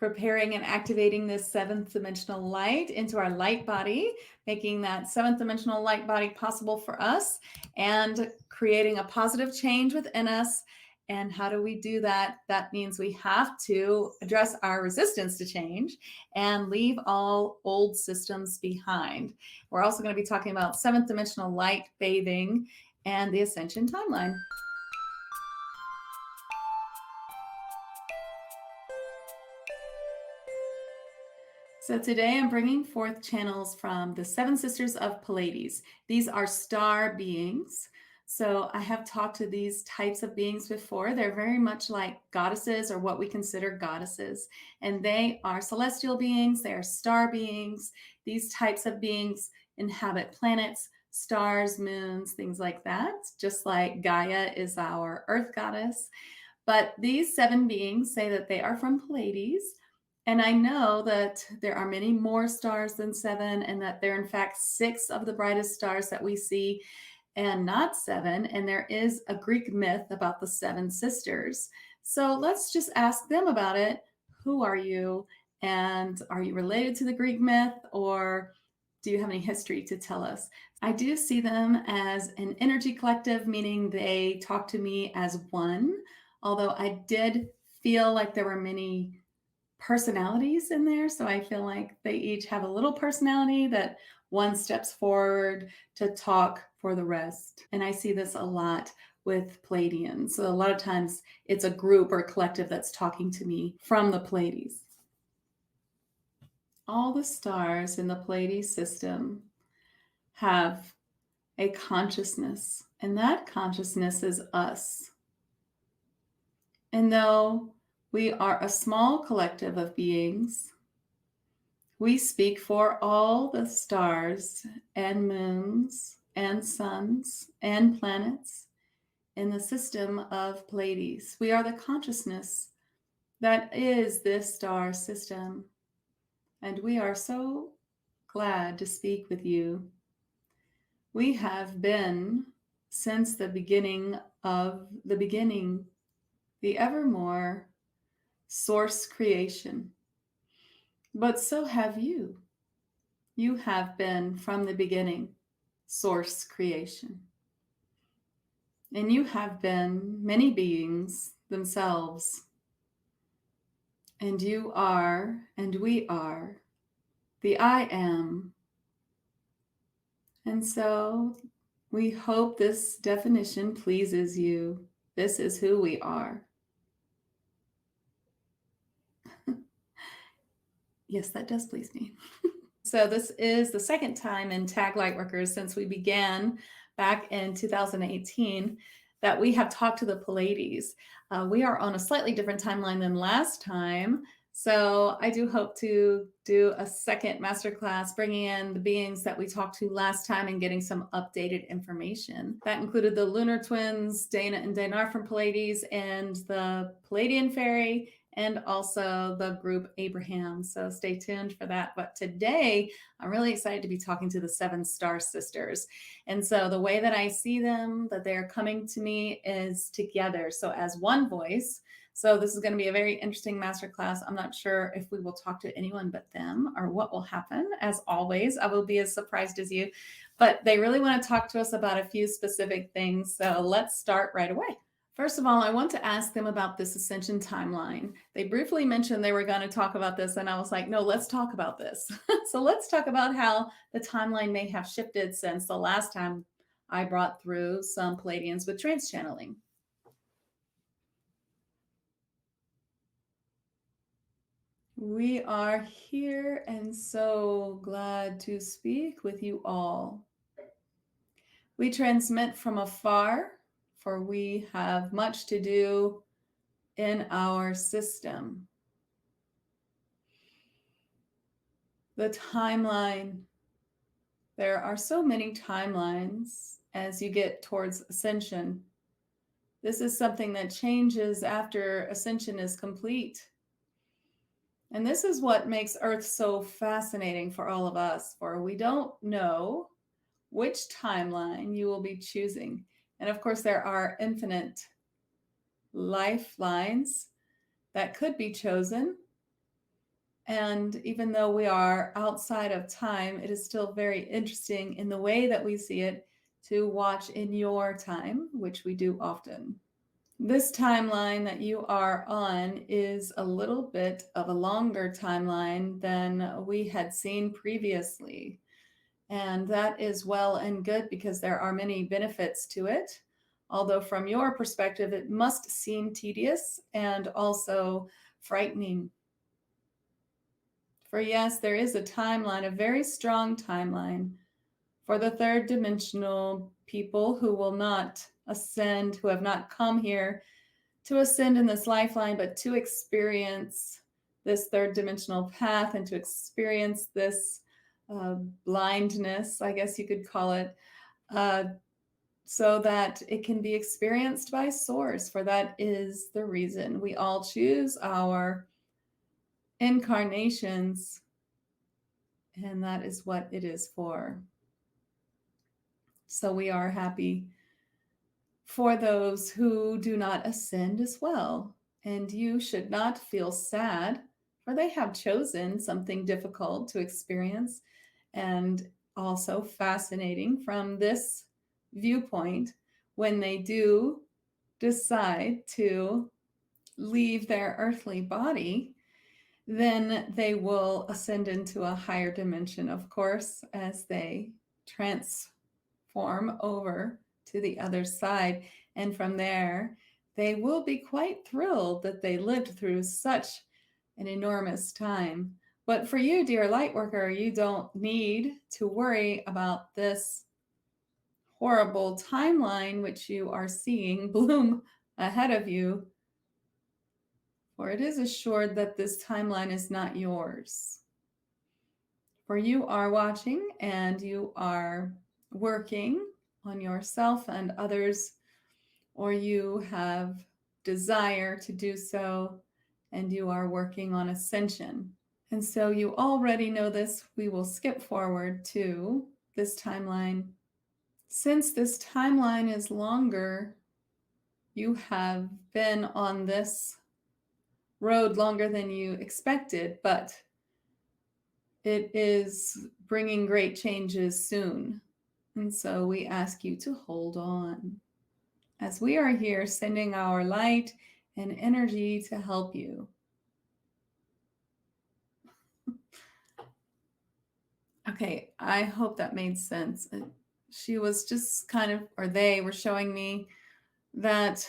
preparing and activating this seventh dimensional light into our light body, making that seventh dimensional light body possible for us and creating a positive change within us. And how do we do that? That means we have to address our resistance to change and leave all old systems behind. We're also going to be talking about seventh dimensional light bathing and the Ascension Timeline. So today I'm bringing forth channels from the seven Sisters of Pleiades. These are star beings. So I have talked to these types of beings before. They're very much like goddesses, or what we consider goddesses. And they are celestial beings. They are star beings. These types of beings inhabit planets, stars, moons, things like that, just like Gaia is our earth goddess. But these seven beings say that they are from Pleiades. And I know that there are many more stars than seven, and that there are in fact 6 of the brightest stars that we see, and not 7. And there is a Greek myth about the 7 sisters. So let's just ask them about it. Who are you? And are you related to the Greek myth, or do you have any history to tell us? I do see them as an energy collective, meaning they talk to me as one, although I did feel like there were many personalities in there. So I feel like they each have a little personality that one steps forward to talk for the rest. And I see this a lot with Pleiadians. So a lot of times it's a group or a collective that's talking to me from the Pleiades. All the stars in the Pleiades system have a consciousness, and that consciousness is us. And though we are a small collective of beings, we speak for all the stars and moons and suns and planets in the system of Pleiades. We are the consciousness that is this star system. And we are so glad to speak with you. We have been, since the beginning of the beginning, the evermore source creation. But so have you. You have been from the beginning source creation. And you have been many beings themselves. And you are, and we are, the I am. And so we hope this definition pleases you. This is who we are. Yes, that does please me. So this is the second time in TAG Lightworkers since we began back in 2018 that we have talked to the Pleiades. We are on a slightly different timeline than last time. So I do hope to do a second masterclass, bringing in the beings that we talked to last time and getting some updated information. That included the lunar twins, Dana and Danar from Pleiades, and the Pleiadian fairy, and also the group Abraham. So stay tuned for that. But today, I'm really excited to be talking to the 7 star sisters. And so the way that I see them, that they're coming to me, is together. So as one voice. So this is going to be a very interesting masterclass. I'm not sure if we will talk to anyone but them or what will happen. As always, I will be as surprised as you. But they really want to talk to us about a few specific things. So let's start right away. First of all, I want to ask them about this Ascension Timeline. They briefly mentioned they were going to talk about this, and I was like, no, let's talk about this. So let's talk about how the timeline may have shifted since the last time I brought through some Pleiadians with trance channeling. We are here and so glad to speak with you all. We transmit from afar, for we have much to do in our system. The timeline. There are so many timelines as you get towards ascension. This is something that changes after ascension is complete. And this is what makes Earth so fascinating for all of us, for we don't know which timeline you will be choosing. And of course, there are infinite lifelines that could be chosen. And even though we are outside of time, it is still very interesting in the way that we see it to watch in your time, which we do often. This timeline that you are on is a little bit of a longer timeline than we had seen previously. And that is well and good because there are many benefits to it. Although, from your perspective, it must seem tedious and also frightening. For yes, there is a timeline, a very strong timeline for the third dimensional people who will not ascend, who have not come here to ascend in this lifeline, but to experience this third dimensional path and to experience this blindness, I guess you could call it, so that it can be experienced by Source. For that is the reason we all choose our incarnations, and that is what it is for. So we are happy for those who do not ascend as well. And you should not feel sad, for they have chosen something difficult to experience and also fascinating from this viewpoint. When they do decide to leave their earthly body, then they will ascend into a higher dimension, of course, as they transform over to the other side. And from there, they will be quite thrilled that they lived through such an enormous time. But for you, dear Lightworker, you don't need to worry about this horrible timeline which you are seeing bloom ahead of you, for it is assured that this timeline is not yours. For you are watching and you are working on yourself and others, or you have desire to do so, and you are working on ascension. And so you already know this. We will skip forward to this timeline. Since this timeline is longer, you have been on this road longer than you expected, but it is bringing great changes soon. And so we ask you to hold on, as we are here sending our light and energy to help you. Okay, I hope that made sense. She was just kind of, or they were showing me that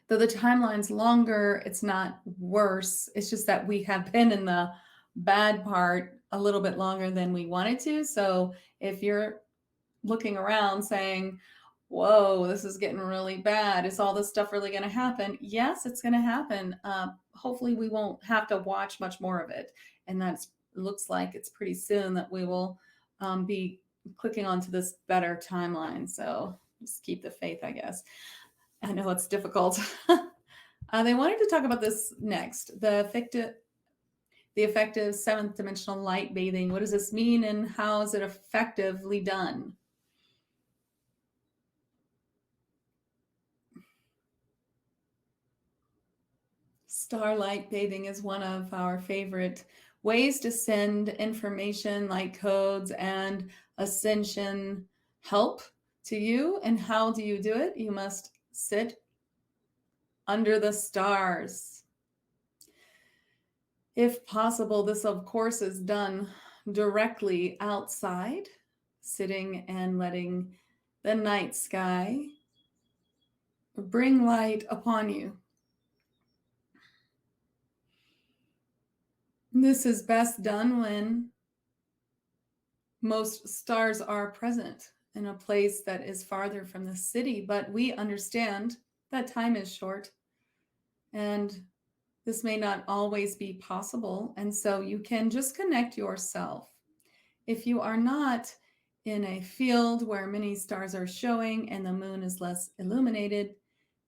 though the timeline's longer, it's not worse. It's just that we have been in the bad part a little bit longer than we wanted to. So if you're looking around saying, whoa, this is getting really bad, is all this stuff really going to happen? Yes, it's going to happen. Hopefully we won't have to watch much more of it. And that looks like it's pretty soon that we will be clicking onto this better timeline. So just keep the faith, I guess. I know it's difficult. They wanted to talk about this next, the effective seventh dimensional light bathing. What does this mean and how is it effectively done? Starlight bathing is one of our favorite ways to send information like codes and ascension help to you. And how do you do it? You must sit under the stars. If possible, this of course is done directly outside, sitting and letting the night sky bring light upon you. This is best done when most stars are present in a place that is farther from the city, but we understand that time is short and this may not always be possible. And so you can just connect yourself. If you are not in a field where many stars are showing and the moon is less illuminated,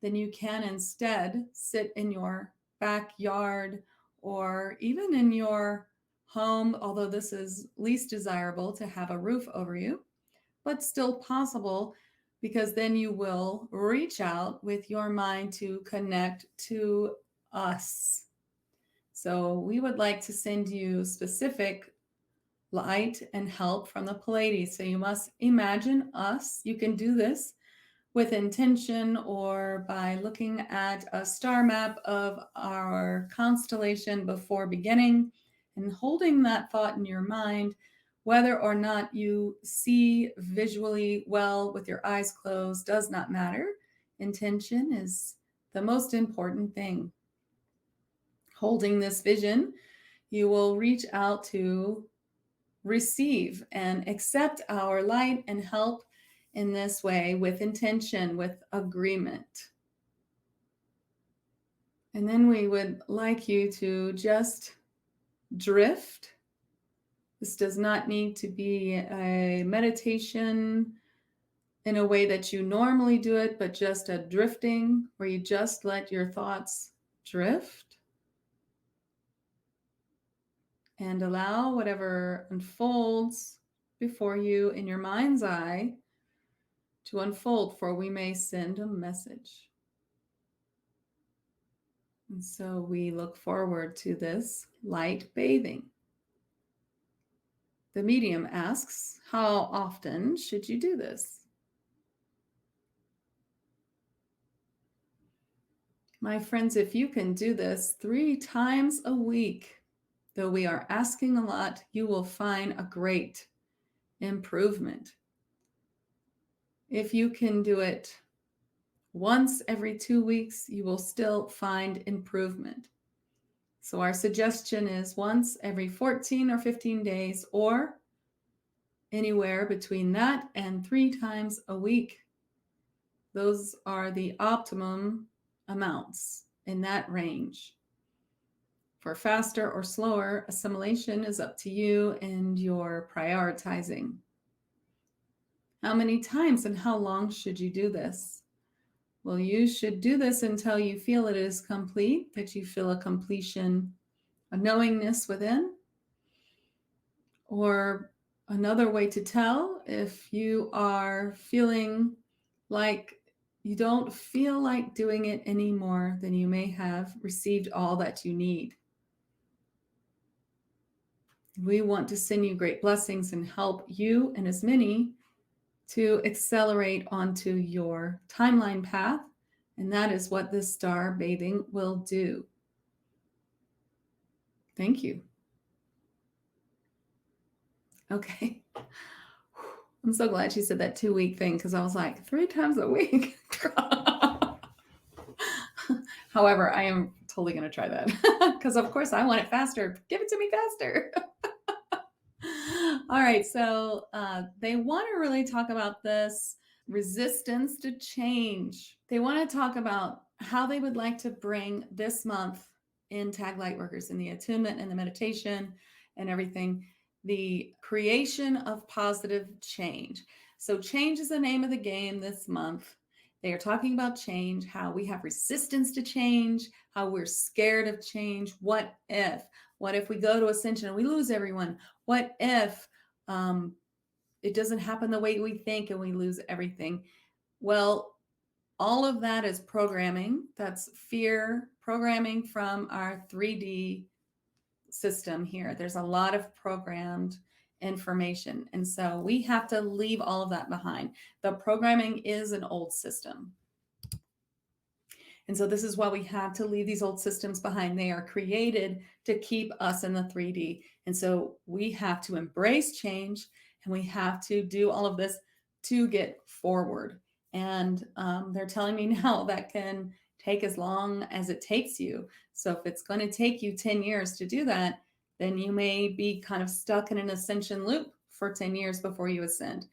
then you can instead sit in your backyard or even in your home, although this is least desirable to have a roof over you, but still possible, because then you will reach out with your mind to connect to us. So we would like to send you specific light and help from the Pleiades. So you must imagine us. You can do this with intention or by looking at a star map of our constellation before beginning and holding that thought in your mind. Whether or not you see visually well with your eyes closed does not matter. Intention is the most important thing. Holding this vision, you will reach out to receive and accept our light and help in this way with intention, with agreement. And then we would like you to just drift. This does not need to be a meditation in a way that you normally do it, but just a drifting where you just let your thoughts drift and allow whatever unfolds before you in your mind's eye to unfold, for we may send a message. And so we look forward to this light bathing. The medium asks, how often should you do this? My friends, if you can do this 3 times a week, though we are asking a lot, you will find a great improvement. If you can do it once every 2 weeks, you will still find improvement. So our suggestion is once every 14 or 15 days, or anywhere between that and 3 times a week. Those are the optimum amounts in that range. For faster or slower assimilation is up to you and your prioritizing. How many times and how long should you do this? Well, you should do this until you feel it is complete, that you feel a completion, a knowingness within. Or another way to tell, if you are feeling like you don't feel like doing it anymore, then you may have received all that you need. We want to send you great blessings and help you and as many to accelerate onto your timeline path. And that is what this star bathing will do. Thank you. Okay. I'm so glad she said that 2-week thing, because I was like, 3 times a week. However, I am totally going to try that because, of course, I want it faster. Give it to me faster. All right. So they want to really talk about this resistance to change. They want to talk about how they would like to bring this month in TAG Lightworkers, in the attunement and the meditation and everything, the creation of positive change. So change is the name of the game this month. They are talking about change, how we have resistance to change, how we're scared of change. What if? What if we go to Ascension and we lose everyone? What if it doesn't happen the way we think and we lose everything? Well, all of that is programming. That's fear programming from our 3D system here. There's a lot of programmed information. And so we have to leave all of that behind. The programming is an old system. And so this is why we have to leave these old systems behind. They are created to keep us in the 3D. And so we have to embrace change, and we have to do all of this to get forward. And they're telling me now that can take as long as it takes you. So if it's going to take you 10 years to do that, then you may be kind of stuck in an ascension loop for 10 years before you ascend.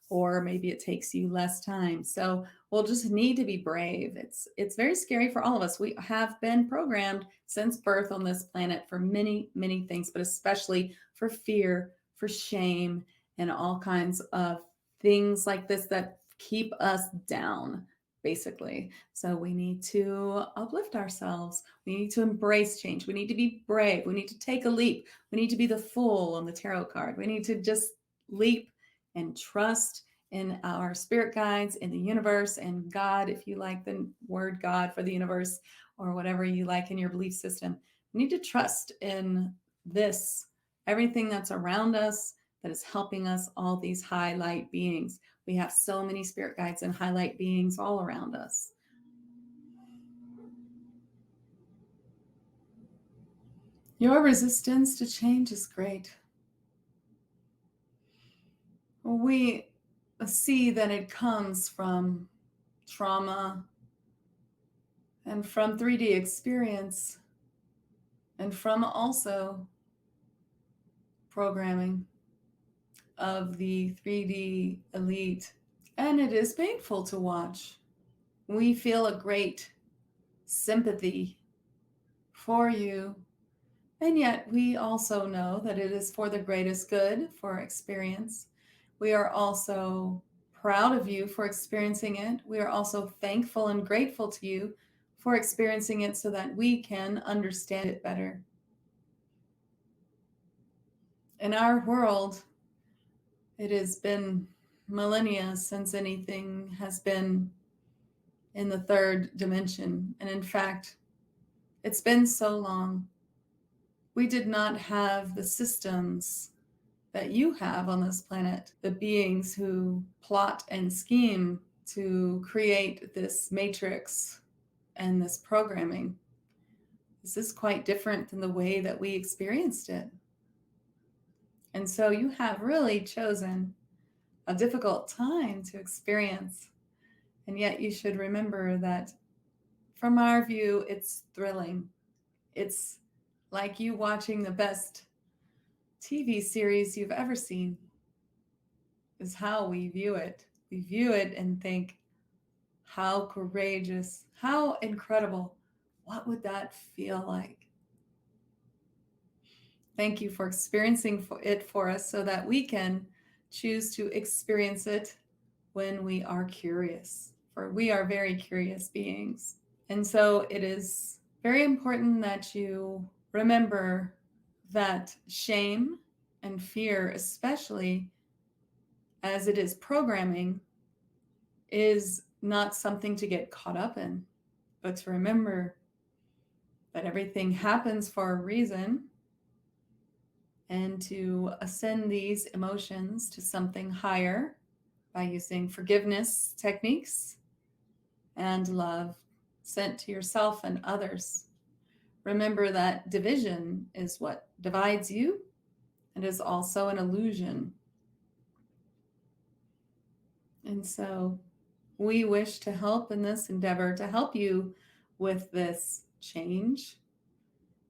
Or maybe it takes you less time. So we'll just need to be brave. It's very scary for all of us. We have been programmed since birth on this planet for many, many things, but especially for fear, for shame, and all kinds of things like this that keep us down, basically. So we need to uplift ourselves. We need to embrace change. We need to be brave. We need to take a leap. We need to be the Fool on the tarot card. We need to just leap and trust in our spirit guides, in the universe, and God, if you like the word God for the universe, or whatever you like in your belief system. We need to trust in this, everything that's around us that is helping us, all these high light beings. We have so many spirit guides and high light beings all around us. Your resistance to change is great. We see that it comes from trauma and from 3D experience and from also programming of the 3D elite. And it is painful to watch. We feel a great sympathy for you. And yet we also know that it is for the greatest good for experience. We are also proud of you for experiencing it. We are also thankful and grateful to you for experiencing it so that we can understand it better. In our world, it has been millennia since anything has been in the third dimension. And in fact, it's been so long. We did not have the systems that you have on this planet, the beings who plot and scheme to create this matrix and this programming. This is quite different than the way that we experienced it. And so you have really chosen a difficult time to experience. And yet you should remember that from our view, it's thrilling. It's like you watching the best TV series you've ever seen, is how we view it. We view it and think, how courageous, how incredible. What would that feel like? Thank you for experiencing it for us so that we can choose to experience it when we are curious, for we are very curious beings. And so it is very important that you remember that shame and fear, especially as it is programming, is not something to get caught up in, but to remember that everything happens for a reason, and to ascend these emotions to something higher by using forgiveness techniques and love sent to yourself and others. Remember that division is what divides you and is also an illusion. And so we wish to help in this endeavor, to help you with this change,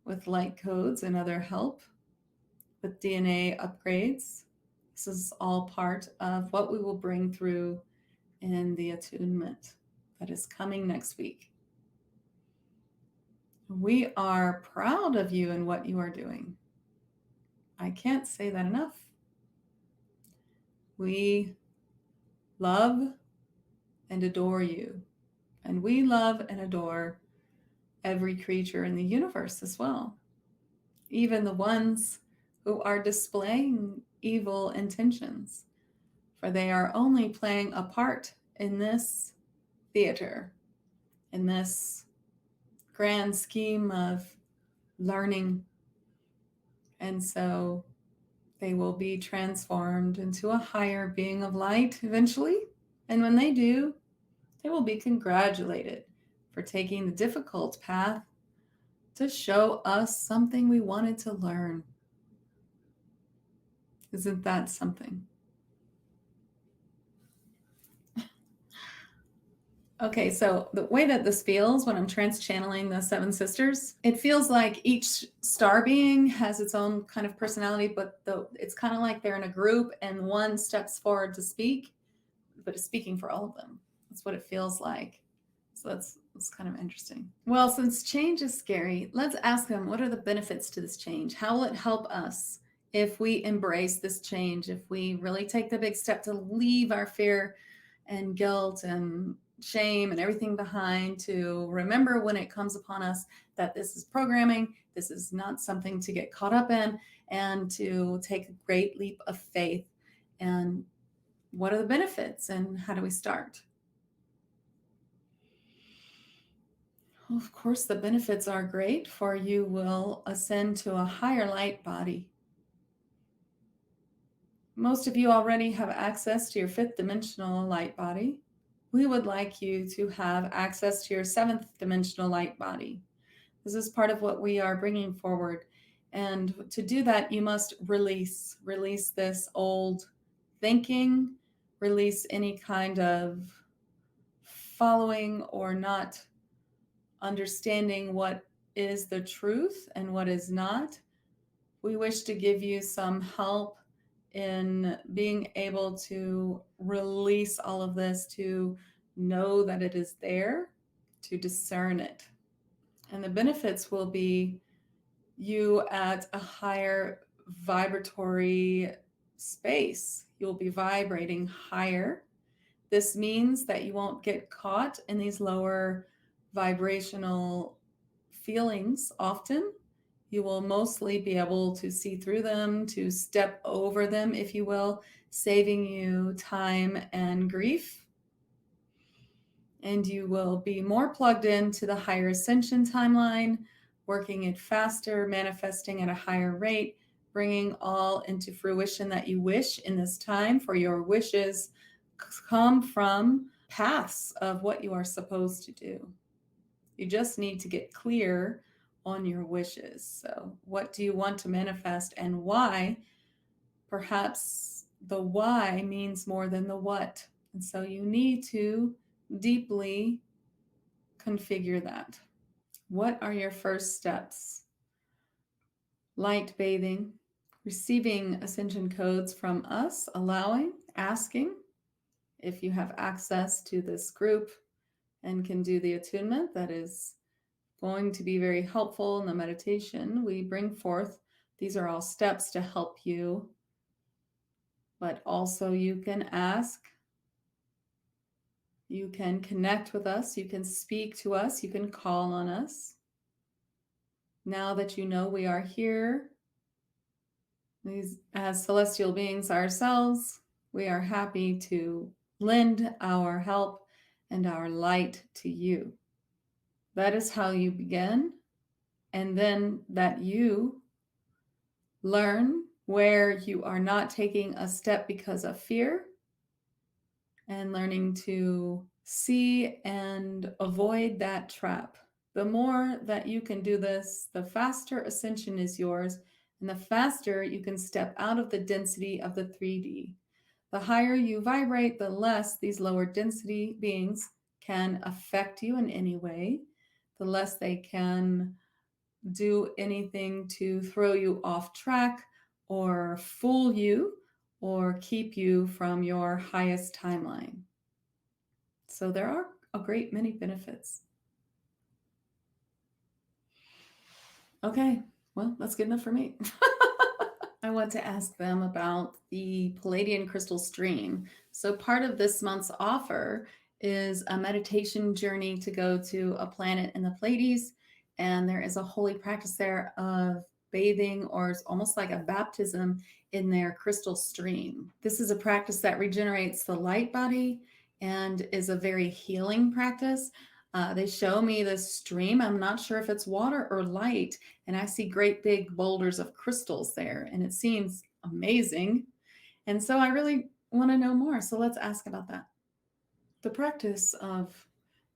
with light codes and other help, with DNA upgrades. This is all part of what we will bring through in the attunement that is coming next week. We are proud of you and what you are doing. I can't say that enough. We love and adore you. And we love and adore every creature in the universe as well. Even the ones who are displaying evil intentions, for they are only playing a part in this theater, in this grand scheme of learning. And so they will be transformed into a higher being of light eventually. And when they do, they will be congratulated for taking the difficult path to show us something we wanted to learn. Isn't that something? Okay, so the way that this feels when I'm trance channeling the seven sisters, it feels like each star being has its own kind of personality, but it's kind of like they're in a group and one steps forward to speak, but is speaking for all of them. That's what it feels like. So that's kind of interesting. Well, since change is scary, let's ask them, what are the benefits to this change? How will it help us if we embrace this change, if we really take the big step to leave our fear and guilt and shame and everything behind, to remember when it comes upon us that this is programming, this is not something to get caught up in, and to take a great leap of faith. And what are the benefits and how do we start? Of course, the benefits are great, for you will ascend to a higher light body. Most of you already have access to your fifth dimensional light body. We would like you to have access to your seventh dimensional light body. This is part of what we are bringing forward. And to do that, you must release this old thinking, release any kind of following or not understanding what is the truth and what is not. We wish to give you some help in being able to release all of this, to know that it is there, to discern it. And the benefits will be you at a higher vibratory space. You'll be vibrating higher. This means that you won't get caught in these lower vibrational feelings often. You will mostly be able to see through them, to step over them, if you will, saving you time and grief. And you will be more plugged into the higher ascension timeline, working it faster, manifesting at a higher rate, bringing all into fruition that you wish in this time, for your wishes come from paths of what you are supposed to do. You just need to get clear on your wishes. So what do you want to manifest and why? Perhaps the why means more than the what. And so you need to deeply configure that. What are your first steps? Light bathing, receiving ascension codes from us, allowing, asking if you have access to this group and can do the attunement. That is going to be very helpful in the meditation we bring forth. These are all steps to help you, but also you can ask, you can connect with us, you can speak to us, you can call on us. Now that you know we are here, as celestial beings ourselves, we are happy to lend our help and our light to you. That is how you begin. And then that you learn where you are not taking a step because of fear, and learning to see and avoid that trap. The more that you can do this, the faster ascension is yours, and the faster you can step out of the density of the 3D. The higher you vibrate, the less these lower density beings can affect you in any way, the less they can do anything to throw you off track or fool you or keep you from your highest timeline. So there are a great many benefits. Okay, well, that's good enough for me. I want to ask them about the Pleiadian crystal stream. So part of this month's offer is a meditation journey to go to a planet in the Pleiades. And there is a holy practice there of bathing, or it's almost like a baptism in their crystal stream. This is a practice that regenerates the light body and is a very healing practice. They show me this stream. I'm not sure if it's water or light, and I see great big boulders of crystals there, and it seems amazing. And so I really want to know more. So let's ask about that. The practice of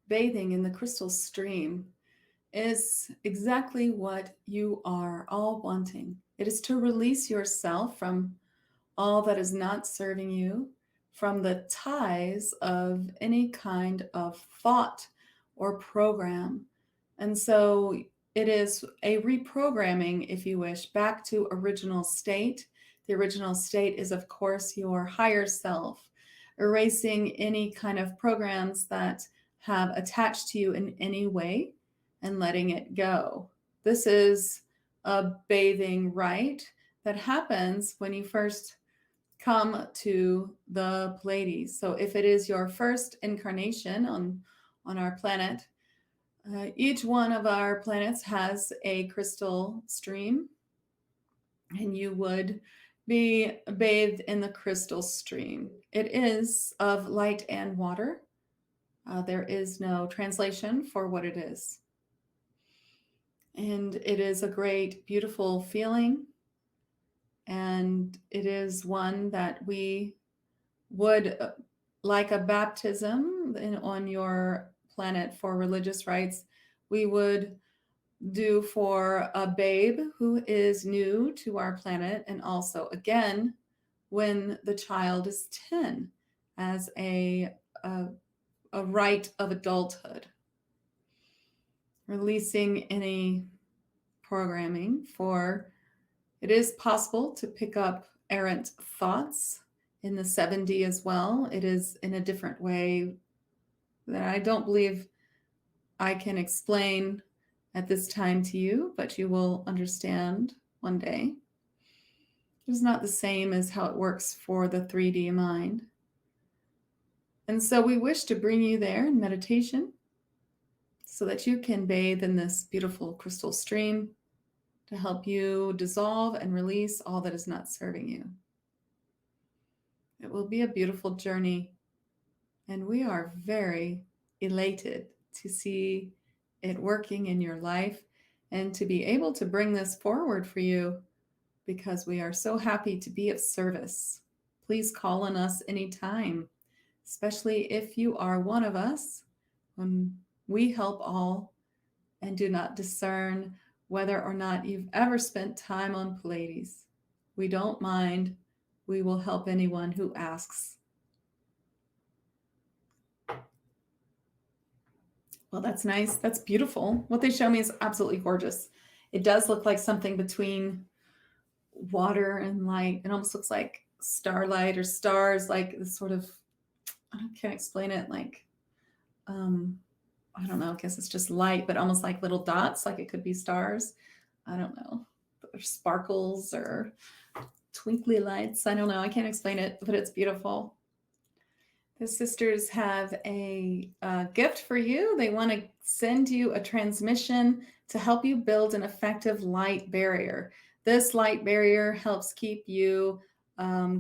bathing in the crystal stream is exactly what you are all wanting. It is to release yourself from all that is not serving you, from the ties of any kind of thought or program. And so it is a reprogramming, if you wish, back to original state. The original state is, of course, your higher self, erasing any kind of programs that have attached to you in any way and letting it go. This is a bathing rite that happens when you first come to the Pleiades. So if it is your first incarnation on our planet, each one of our planets has a crystal stream, and you would be bathed in the crystal stream. It is of light and water. There is no translation for what it is. And it is a great, beautiful feeling. And it is one that we would, like a baptism on your planet for religious rites, we would do for a babe who is new to our planet, and also again when the child is 10 as a rite of adulthood, releasing any programming. For it is possible to pick up errant thoughts in the 7D as well. It is in a different way that I don't believe I can explain at this time to you, but you will understand one day. It's not the same as how it works for the 3D mind. And so we wish to bring you there in meditation so that you can bathe in this beautiful crystal stream to help you dissolve and release all that is not serving you. It will be a beautiful journey, and we are very elated to see it working in your life and to be able to bring this forward for you, because we are so happy to be of service. Please call on us anytime, especially if you are one of us, when we help all and do not discern whether or not you've ever spent time on Pleiades. We don't mind. We will help anyone who asks. Well, that's nice. That's beautiful. What they show me is absolutely gorgeous. It does look like something between water and light. It almost looks like starlight or stars, like this sort of, I can't explain it, like, I don't know, I guess it's just light, but almost like little dots, like it could be stars. I don't know, or sparkles or twinkly lights. I don't know. I can't explain it, but it's beautiful. The sisters have a gift for you. They want to send you a transmission to help you build an effective light barrier. This light barrier helps keep you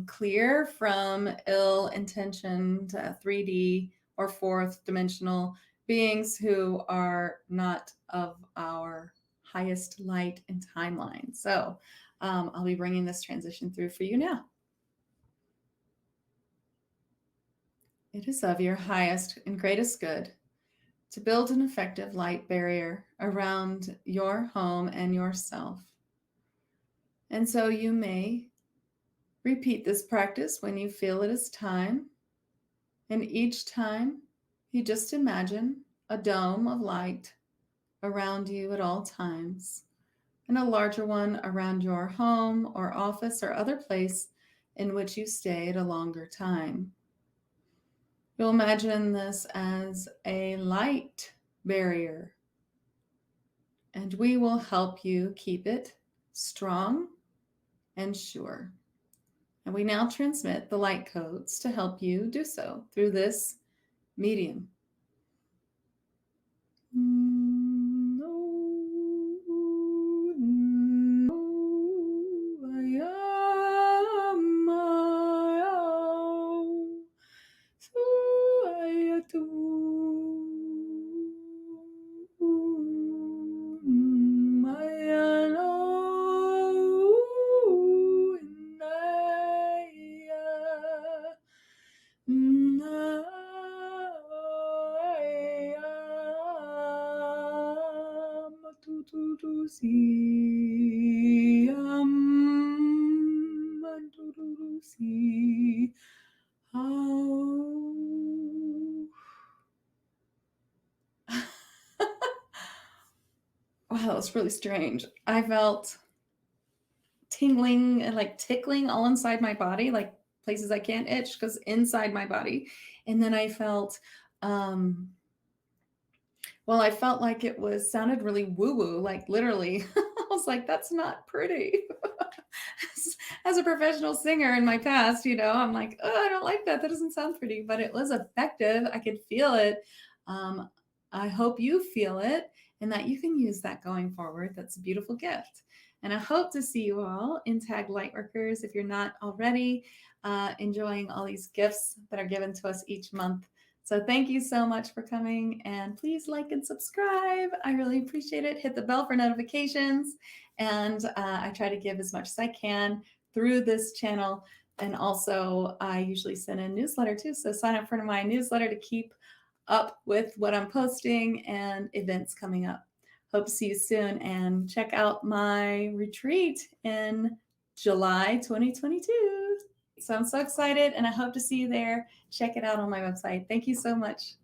clear from ill-intentioned 3D or fourth dimensional beings who are not of our highest light and timeline. So I'll be bringing this transition through for you now. It is of your highest and greatest good to build an effective light barrier around your home and yourself. And so you may repeat this practice when you feel it is time. And each time you just imagine a dome of light around you at all times, and a larger one around your home or office or other place in which you stay at a longer time. You'll imagine this as a light barrier, and we will help you keep it strong and sure. And we now transmit the light codes to help you do so through this medium. Wow, that was really strange. I felt tingling and like tickling all inside my body, like places I can't itch because inside my body. And then I felt, well, I felt like it was sounded really woo-woo, like literally. I was like, that's not pretty. As a professional singer in my past, I'm like, oh, I don't like that. That doesn't sound pretty, but it was effective. I could feel it. I hope you feel it and that you can use that going forward. That's a beautiful gift. And I hope to see you all in TAG Lightworkers if you're not already enjoying all these gifts that are given to us each month. So thank you so much for coming, and please like and subscribe. I really appreciate it. Hit the bell for notifications, and I try to give as much as I can through this channel. And also, I usually send a newsletter too. So sign up for my newsletter to keep up with what I'm posting and events coming up. Hope to see you soon, and check out my retreat in July 2022. So I'm so excited, and I hope to see you there. Check it out on my website. Thank you so much.